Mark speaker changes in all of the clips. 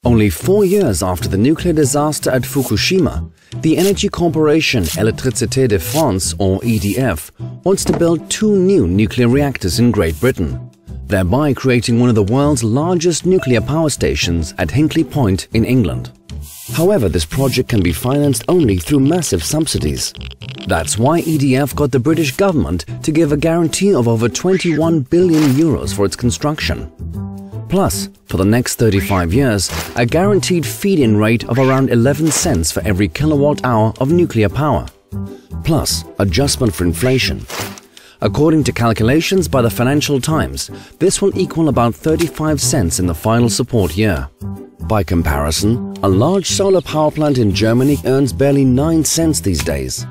Speaker 1: Only 4 years after the nuclear disaster at Fukushima, the energy corporation Electricité de France, or EDF, wants to build 2 new nuclear reactors in Great Britain, thereby creating one of the world's largest nuclear power stations at Hinkley Point in England. However, this project can be financed only through massive subsidies. That's why EDF got the British government to give a guarantee of over 21 billion euros for its construction. Plus, for the next 35 years, a guaranteed feed-in rate of around 11 cents for every kilowatt-hour of nuclear power. Plus, adjustment for inflation. According to calculations by the Financial Times, this will equal about 35 cents in the final support year. By comparison, a large solar power plant in Germany earns barely 9 cents these days.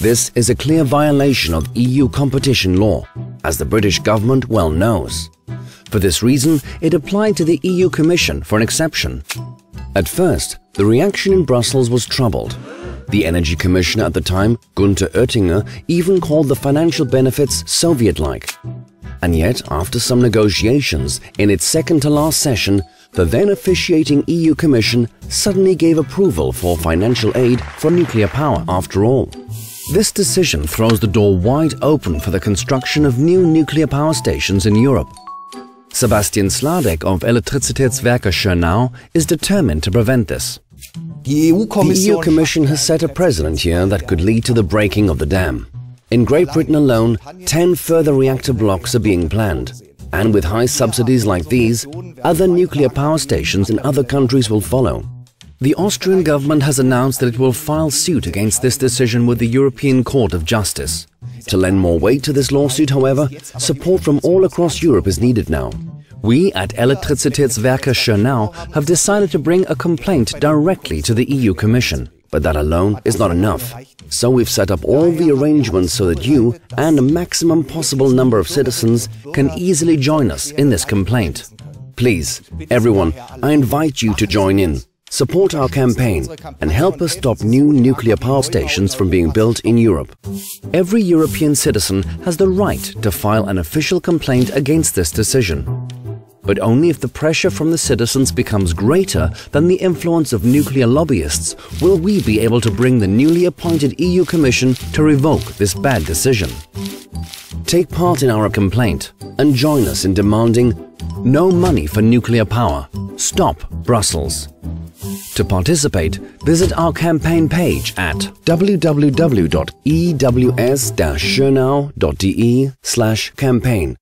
Speaker 1: This is a clear violation of EU competition law, as the British government well knows. For this reason, it applied to the EU Commission for an exception. At first, the reaction in Brussels was troubled. The Energy Commissioner at the time, Günther Oettinger, even called the financial benefits Soviet-like. And yet, after some negotiations, in its second-to-last session, the then officiating EU Commission suddenly gave approval for financial aid for nuclear power after all. This decision throws the door wide open for the construction of new nuclear power stations in Europe. Sebastian Sladek of Elektrizitätswerke Schönau is determined to prevent this. The EU Commission has set a precedent here that could lead to the breaking of the dam. In Great Britain alone, 10 further reactor blocks are being planned. And with high subsidies like these, other nuclear power stations in other countries will follow. The Austrian government has announced that it will file suit against this decision with the European Court of Justice. To lend more weight to this lawsuit, however, support from all across Europe is needed now. We at Elektrizitätswerke Schönau have decided to bring a complaint directly to the EU Commission. But that alone is not enough. So we've set up all the arrangements so that you and a maximum possible number of citizens can easily join us in this complaint. Please, everyone, I invite you to join in. Support our campaign and help us stop new nuclear power stations from being built in Europe. Every European citizen has the right to file an official complaint against this decision. But only if the pressure from the citizens becomes greater than the influence of nuclear lobbyists will we be able to bring the newly appointed EU Commission to revoke this bad decision. Take part in our complaint and join us in demanding no money for nuclear power. Stop Brussels. To participate, visit our campaign page at www.ews-schönau.de/campaign